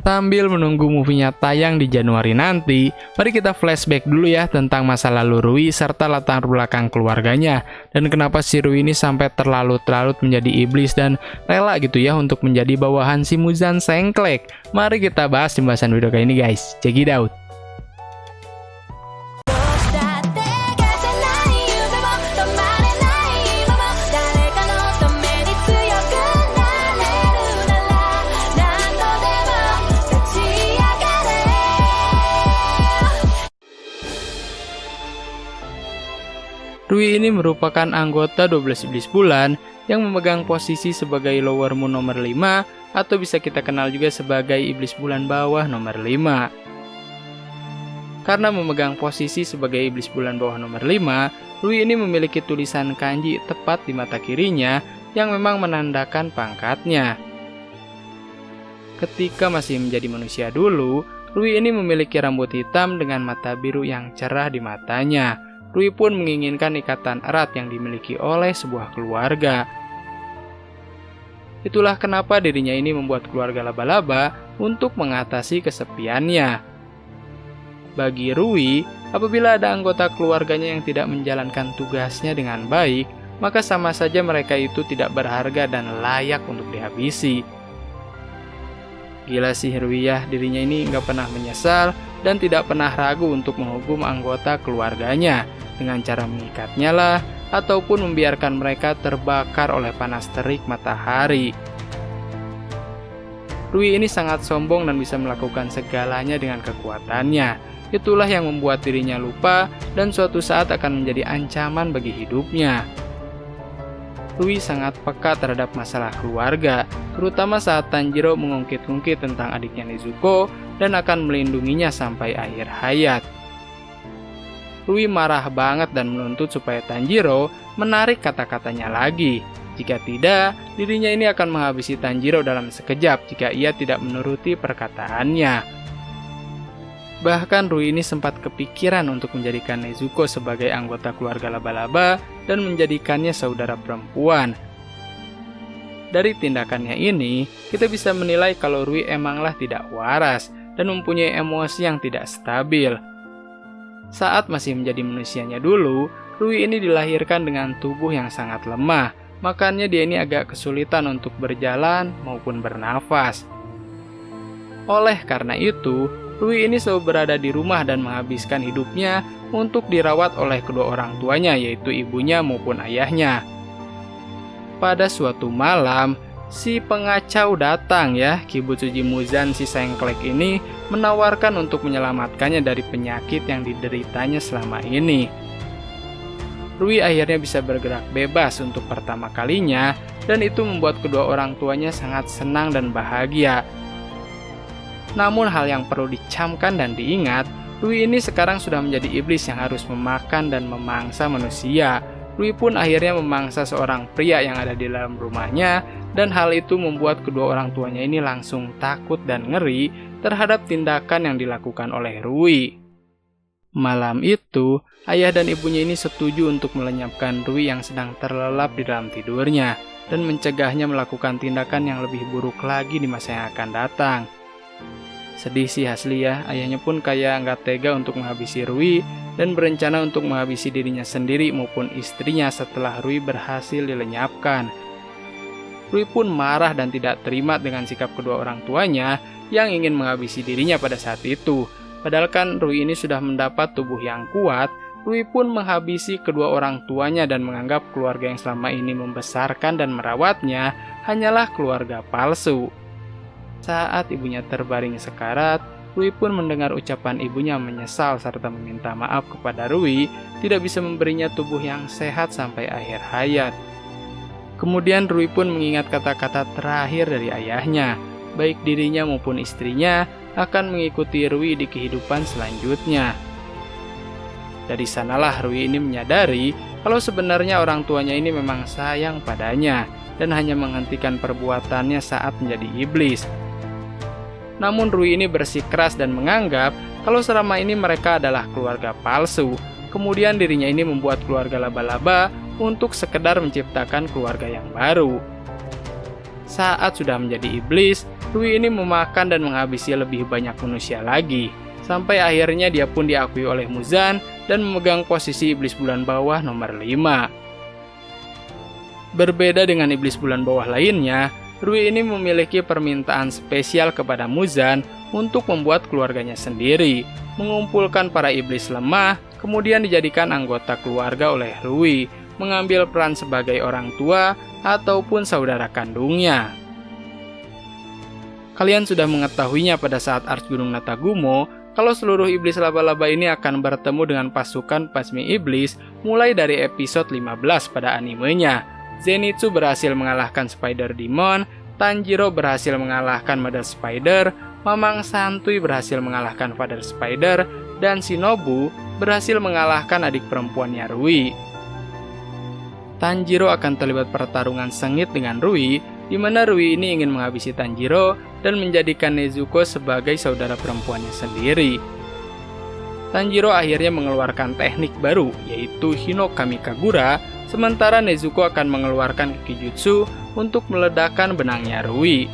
Sambil menunggu movie-nya tayang di Januari nanti, mari kita flashback dulu ya tentang masa lalu Rui serta latar belakang keluarganya, dan kenapa si Rui ini sampai terlarut-larut menjadi iblis dan rela gitu ya untuk menjadi bawahan si Muzan Sengklek. Mari kita bahas di pembahasan video kali ini guys, check it out. Rui ini merupakan anggota 12 iblis bulan yang memegang posisi sebagai lower moon nomor 5 atau bisa kita kenal juga sebagai iblis bulan bawah nomor 5. Karena memegang posisi sebagai iblis bulan bawah nomor 5, Rui ini memiliki tulisan kanji tepat di mata kirinya yang memang menandakan pangkatnya. Ketika masih menjadi manusia dulu, Rui ini memiliki rambut hitam dengan mata biru yang cerah di matanya. Rui pun menginginkan ikatan erat yang dimiliki oleh sebuah keluarga. Itulah kenapa dirinya ini membuat keluarga laba-laba untuk mengatasi kesepiannya. Bagi Rui, apabila ada anggota keluarganya yang tidak menjalankan tugasnya dengan baik, maka sama saja mereka itu tidak berharga dan layak untuk dihabisi. Gila sih Rui ya, dirinya ini nggak pernah menyesal dan tidak pernah ragu untuk menghukum anggota keluarganya dengan cara mengikatnya lah, ataupun membiarkan mereka terbakar oleh panas terik matahari. Rui ini sangat sombong dan bisa melakukan segalanya dengan kekuatannya. Itulah yang membuat dirinya lupa dan suatu saat akan menjadi ancaman bagi hidupnya. Rui sangat peka terhadap masalah keluarga, terutama saat Tanjiro mengungkit-ungkit tentang adiknya Nezuko dan akan melindunginya sampai akhir hayat. Rui marah banget dan menuntut supaya Tanjiro menarik kata-katanya lagi. Jika tidak, dirinya ini akan menghabisi Tanjiro dalam sekejap jika ia tidak menuruti perkataannya. Bahkan Rui ini sempat kepikiran untuk menjadikan Nezuko sebagai anggota keluarga laba-laba dan menjadikannya saudara perempuan. Dari tindakannya ini, kita bisa menilai kalau Rui emanglah tidak waras dan mempunyai emosi yang tidak stabil. Saat masih menjadi manusianya dulu, Rui ini dilahirkan dengan tubuh yang sangat lemah, makanya dia ini agak kesulitan untuk berjalan maupun bernafas. Oleh karena itu, Rui ini selalu berada di rumah dan menghabiskan hidupnya untuk dirawat oleh kedua orang tuanya, yaitu ibunya maupun ayahnya. Pada suatu malam, si pengacau datang ya, Kibutsuji Muzan si Sengklek ini menawarkan untuk menyelamatkannya dari penyakit yang dideritanya selama ini. Rui akhirnya bisa bergerak bebas untuk pertama kalinya dan itu membuat kedua orang tuanya sangat senang dan bahagia. Namun hal yang perlu dicamkan dan diingat, Rui ini sekarang sudah menjadi iblis yang harus memakan dan memangsa manusia. Rui pun akhirnya memangsa seorang pria yang ada di dalam rumahnya dan hal itu membuat kedua orang tuanya ini langsung takut dan ngeri terhadap tindakan yang dilakukan oleh Rui. Malam itu, ayah dan ibunya ini setuju untuk melenyapkan Rui yang sedang terlelap di dalam tidurnya dan mencegahnya melakukan tindakan yang lebih buruk lagi di masa yang akan datang. Sedih sih asli ya, ayahnya pun kayak nggak tega untuk menghabisi Rui dan berencana untuk menghabisi dirinya sendiri maupun istrinya setelah Rui berhasil dilenyapkan. Rui pun marah dan tidak terima dengan sikap kedua orang tuanya yang ingin menghabisi dirinya pada saat itu. Padahal kan Rui ini sudah mendapat tubuh yang kuat, Rui pun menghabisi kedua orang tuanya dan menganggap keluarga yang selama ini membesarkan dan merawatnya hanyalah keluarga palsu. Saat ibunya terbaring sekarat, Rui pun mendengar ucapan ibunya menyesal serta meminta maaf kepada Rui tidak bisa memberinya tubuh yang sehat sampai akhir hayat. Kemudian Rui pun mengingat kata-kata terakhir dari ayahnya, baik dirinya maupun istrinya akan mengikuti Rui di kehidupan selanjutnya. Dari sanalah Rui ini menyadari kalau sebenarnya orang tuanya ini memang sayang padanya dan hanya menghentikan perbuatannya saat menjadi iblis. Namun Rui ini bersikeras dan menganggap kalau selama ini mereka adalah keluarga palsu. Kemudian dirinya ini membuat keluarga laba-laba untuk sekedar menciptakan keluarga yang baru. Saat sudah menjadi iblis, Rui ini memakan dan menghabisi lebih banyak manusia lagi. Sampai akhirnya dia pun diakui oleh Muzan dan memegang posisi iblis bulan bawah nomor 5. Berbeda dengan iblis bulan bawah lainnya, Rui ini memiliki permintaan spesial kepada Muzan untuk membuat keluarganya sendiri, mengumpulkan para iblis lemah, kemudian dijadikan anggota keluarga oleh Rui, mengambil peran sebagai orang tua ataupun saudara kandungnya. Kalian sudah mengetahuinya pada saat Arch Gunung Natagumo, kalau seluruh iblis laba-laba ini akan bertemu dengan pasukan Pasmi Iblis mulai dari episode 15 pada animenya. Zenitsu berhasil mengalahkan Spider Demon, Tanjiro berhasil mengalahkan Mother Spider, Mamang Santuy berhasil mengalahkan Father Spider, dan Shinobu berhasil mengalahkan adik perempuannya Rui. Tanjiro akan terlibat pertarungan sengit dengan Rui, di mana Rui ini ingin menghabisi Tanjiro dan menjadikan Nezuko sebagai saudara perempuannya sendiri. Tanjiro akhirnya mengeluarkan teknik baru, yaitu Hinokami Kagura, sementara Nezuko akan mengeluarkan Kikijutsu untuk meledakkan benangnya Rui.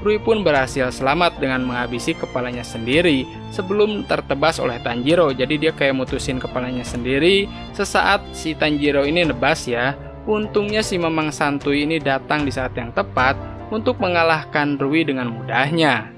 Rui pun berhasil selamat dengan menghabisi kepalanya sendiri sebelum tertebas oleh Tanjiro. Jadi dia kayak mutusin kepalanya sendiri. Sesaat si Tanjiro ini nebas ya. Untungnya si Mamang Santuy ini datang di saat yang tepat untuk mengalahkan Rui dengan mudahnya.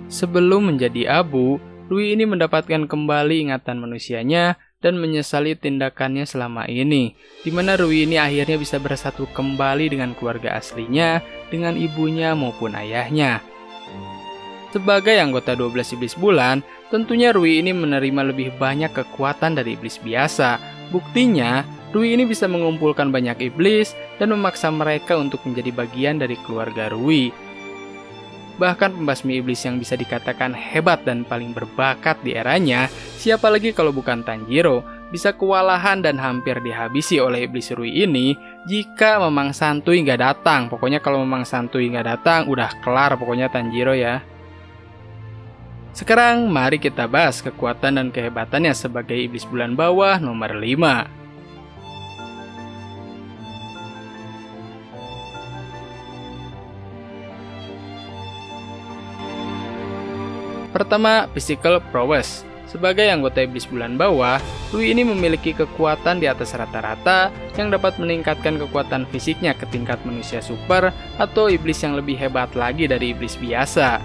Sebelum menjadi abu, Rui ini mendapatkan kembali ingatan manusianya dan menyesali tindakannya selama ini, di mana Rui ini akhirnya bisa bersatu kembali dengan keluarga aslinya, dengan ibunya maupun ayahnya. Sebagai anggota 12 iblis bulan, tentunya Rui ini menerima lebih banyak kekuatan dari iblis biasa. Buktinya, Rui ini bisa mengumpulkan banyak iblis dan memaksa mereka untuk menjadi bagian dari keluarga Rui. Bahkan pembasmi iblis yang bisa dikatakan hebat dan paling berbakat di eranya, siapa lagi kalau bukan Tanjiro, bisa kewalahan dan hampir dihabisi oleh iblis Rui ini jika Mamang Santuy nggak datang. Pokoknya kalau Mamang Santuy nggak datang, udah kelar pokoknya Tanjiro ya. Sekarang mari kita bahas kekuatan dan kehebatannya sebagai iblis bulan bawah nomor 5. Pertama, physical prowess. Sebagai anggota iblis bulan bawah, Rui ini memiliki kekuatan di atas rata-rata yang dapat meningkatkan kekuatan fisiknya ke tingkat manusia super atau iblis yang lebih hebat lagi dari iblis biasa.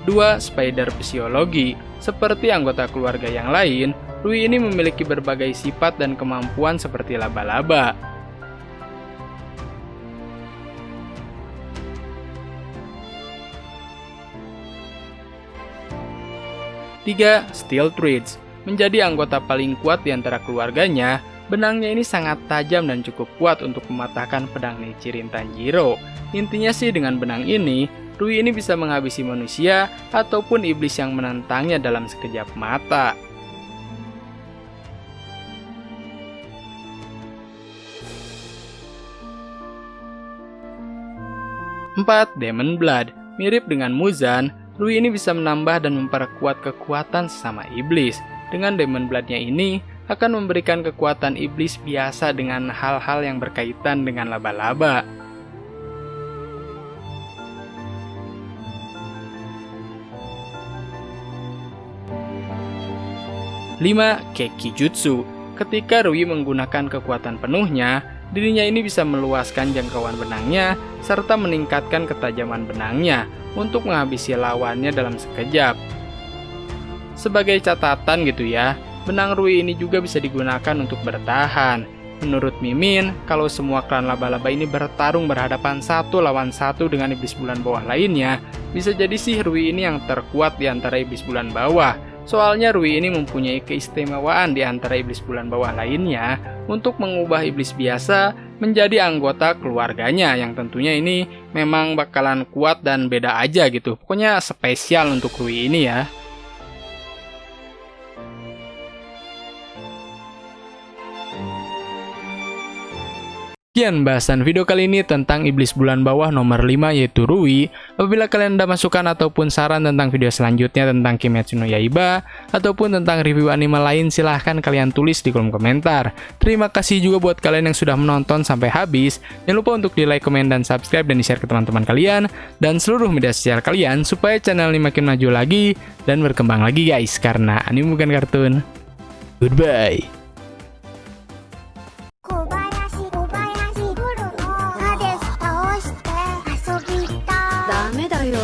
Dua, spider psikologi. Seperti anggota keluarga yang lain, Rui ini memiliki berbagai sifat dan kemampuan seperti laba-laba. Tiga, steel threads. Menjadi anggota paling kuat di antara keluarganya, benangnya ini sangat tajam dan cukup kuat untuk mematahkan pedang Nichirin Tanjiro. Intinya sih dengan benang ini, Rui ini bisa menghabisi manusia ataupun iblis yang menentangnya dalam sekejap mata. 4. Demon Blood. Mirip dengan Muzan, Rui ini bisa menambah dan memperkuat kekuatan sesama iblis. Dengan Demon Blood-nya ini akan memberikan kekuatan iblis biasa dengan hal-hal yang berkaitan dengan laba-laba. Lima, Kekijutsu. Ketika Rui menggunakan kekuatan penuhnya, dirinya ini bisa meluaskan jangkauan benangnya serta meningkatkan ketajaman benangnya untuk menghabisi lawannya dalam sekejap. Sebagai catatan gitu ya, benang Rui ini juga bisa digunakan untuk bertahan. Menurut Mimin, kalau semua klan laba-laba ini bertarung berhadapan satu lawan satu dengan iblis bulan bawah lainnya, bisa jadi sih Rui ini yang terkuat di antara iblis bulan bawah. Soalnya Rui ini mempunyai keistimewaan di antara iblis bulan bawah lainnya untuk mengubah iblis biasa menjadi anggota keluarganya yang tentunya ini memang bakalan kuat dan beda aja gitu. Pokoknya spesial untuk Rui ini ya. Sekian bahasan video kali ini tentang iblis bulan bawah nomor 5 yaitu Rui. Apabila kalian ada masukan ataupun saran tentang video selanjutnya tentang Kimetsu no Yaiba ataupun tentang review anime lain, silahkan kalian tulis di kolom komentar. Terima kasih juga buat kalian yang sudah menonton sampai habis. Jangan lupa untuk di like, komen, dan subscribe dan di-share ke teman-teman kalian dan seluruh media sosial kalian supaya channel ini makin maju lagi dan berkembang lagi guys, karena anime bukan kartun. Goodbye. 小林プロのハデス倒して遊びたいダメだよ